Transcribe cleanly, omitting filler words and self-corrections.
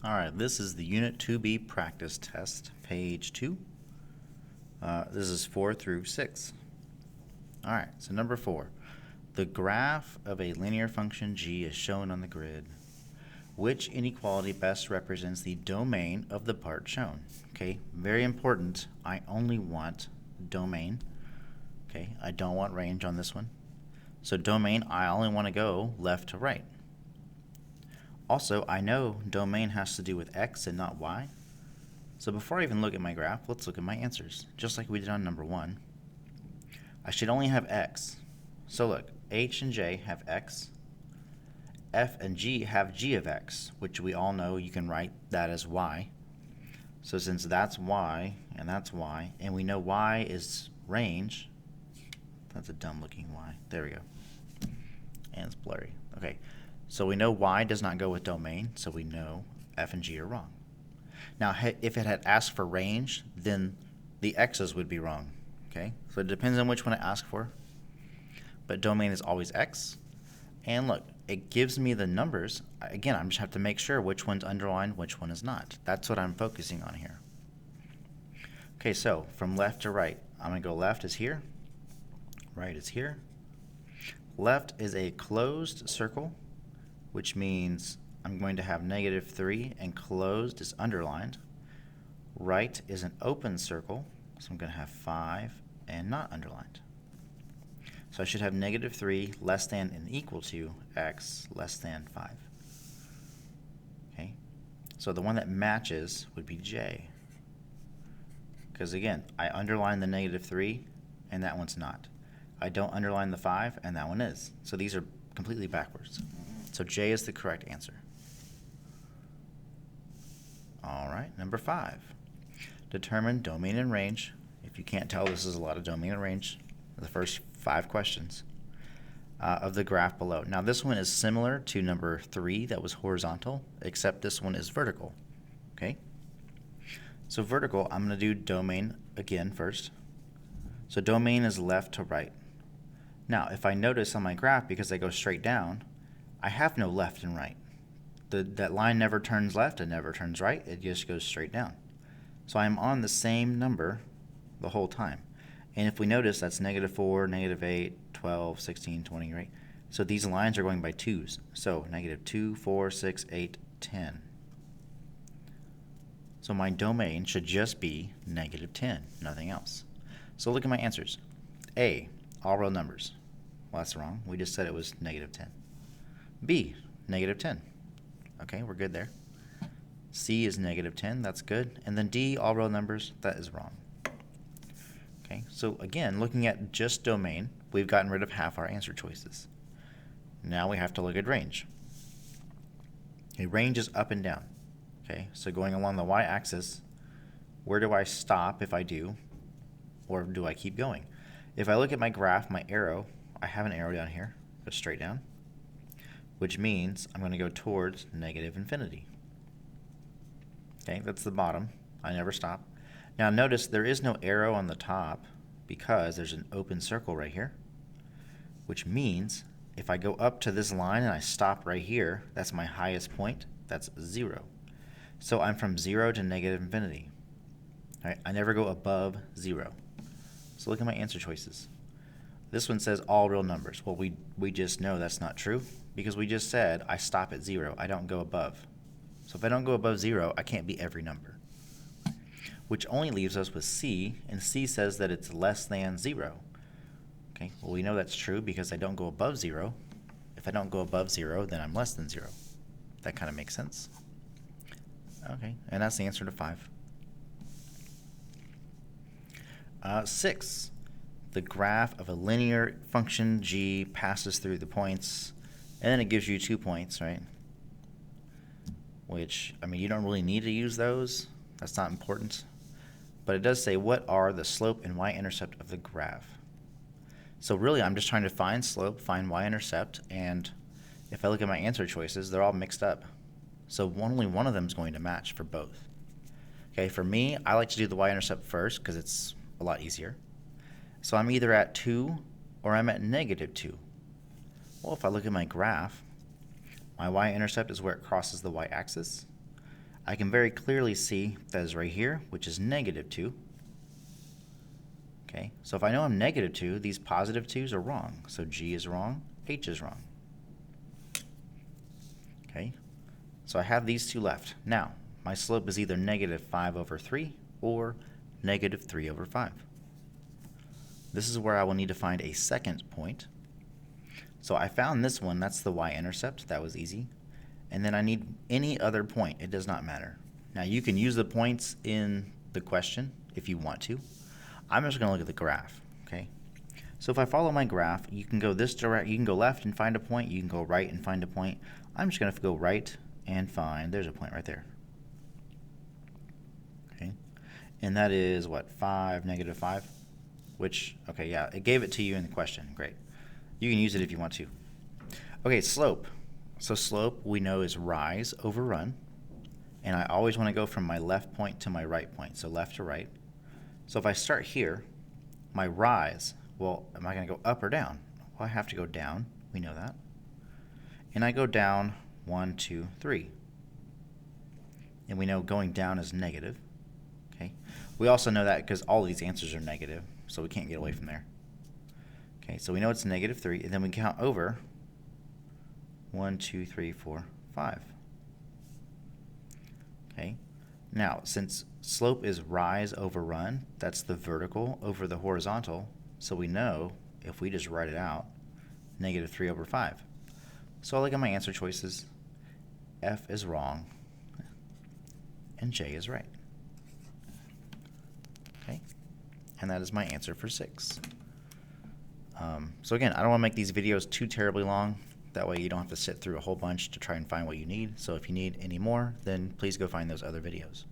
All right, this is the Unit 2B practice test, page 2. This is 4 through 6. All right, so number 4. The graph of a linear function g is shown on the grid. Which inequality best represents the domain of the part shown? Okay, very important. I only want domain. Okay, I don't want range on this one. So domain, I only want to go left to right. Also, I know domain has to do with x and not y. So before I even look at my graph, let's look at my answers, just like we did on number 1. I should only have x. So look, h and j have x. F and g have g of x, which we all know you can write that as y. So since that's y, and we know y is range, that's a dumb looking y. There we go. And it's blurry. Okay. So we know y does not go with domain, so we know f and g are wrong. Now, if it had asked for range, then the x's would be wrong. Okay, so it depends on which one I ask for. But domain is always x. And look, it gives me the numbers. Again, I just have to make sure which one's underlined, which one is not. That's what I'm focusing on here. Okay, so from left to right, I'm going to go left is here, right is here. Left is a closed circle, which means I'm going to have -3 and closed is underlined. Right is an open circle, so I'm going to have 5 and not underlined. So I should have -3 less than and equal to x less than 5. Okay, so the one that matches would be j. Because again, I underline the -3 and that one's not. I don't underline the 5 and that one is. So these are completely backwards. So J is the correct answer. All right, number 5. Determine domain and range. If you can't tell, this is a lot of domain and range. The first 5 questions of the graph below. Now this one is similar to number 3 that was horizontal, except this one is vertical. Okay? So vertical, I'm going to do domain again first. So domain is left to right. Now if I notice on my graph, because I go straight down, I have no left and right. That line never turns left and never turns right. It just goes straight down. So I'm on the same number the whole time. And if we notice, that's -4, -8, 12, 16, 20, right? So these lines are going by 2's. So -2, 4, 6, 8, 10. So my domain should just be -10, nothing else. So look at my answers. A, all real numbers. Well, that's wrong. We just said it was -10. B, -10. Okay, we're good there. C is -10, that's good. And then D, all real numbers, that is wrong. Okay, so again, looking at just domain, we've gotten rid of half our answer choices. Now we have to look at range. Okay, range is up and down. Okay, so going along the y-axis, where do I stop if I do, or do I keep going? If I look at my graph, my arrow, I have an arrow down here, goes straight down, which means I'm going to go towards -infinity. Okay, that's the bottom. I never stop. Now notice there is no arrow on the top because there's an open circle right here, which means if I go up to this line and I stop right here, that's my highest point, that's 0. So I'm from 0 to -infinity. All right, I never go above 0. So look at my answer choices. This one says all real numbers. Well, we just know that's not true because we just said I stop at 0. I don't go above. So if I don't go above 0, I can't be every number. Which only leaves us with C, and C says that it's less than 0. Okay, well we know that's true because I don't go above 0. If I don't go above 0, then I'm less than 0. That kind of makes sense. Okay, and that's the answer to 5. 6. The graph of a linear function g passes through the points, and then it gives you 2 points, right? Which, I mean, you don't really need to use those. That's not important. But it does say, what are the slope and y-intercept of the graph? So really, I'm just trying to find slope, find y-intercept, and if I look at my answer choices, they're all mixed up. So only one of them is going to match for both. Okay, for me, I like to do the y-intercept first because it's a lot easier. So I'm either at 2 or I'm at -2. Well, if I look at my graph, my y-intercept is where it crosses the y-axis. I can very clearly see that is right here, which is -2. Okay, so if I know I'm -2, these positive 2's are wrong. So G is wrong, H is wrong. Okay, so I have these two left. Now, my slope is either -5/3 or -3/5. This is where I will need to find a second point. So I found this one, that's the y-intercept, that was easy. And then I need any other point, it does not matter. Now you can use the points in the question if you want to. I'm just gonna look at the graph, okay? So if I follow my graph, you can go you can go left and find a point, you can go right and find a point. I'm just gonna go right and find, there's a point right there. Okay, and that is what, 5, -5? Which, okay, yeah, it gave it to you in the question, great. You can use it if you want to. Okay, slope. So slope we know is rise over run, and I always want to go from my left point to my right point, so left to right. So if I start here, my rise, well, am I going to go up or down? Well, I have to go down, we know that. And I go down 1, 2, 3. And we know going down is negative. Okay. We also know that because all of these answers are negative, so we can't get away from there. Okay, so we know it's -3, and then we count over 1, 2, 3, 4, 5. Okay, now since slope is rise over run, that's the vertical over the horizontal, so we know if we just write it out, -3/5. So I look at my answer choices. F is wrong, and J is right. Okay, and that is my answer for 6. So again, I don't want to make these videos too terribly long. That way you don't have to sit through a whole bunch to try and find what you need. So if you need any more, then please go find those other videos.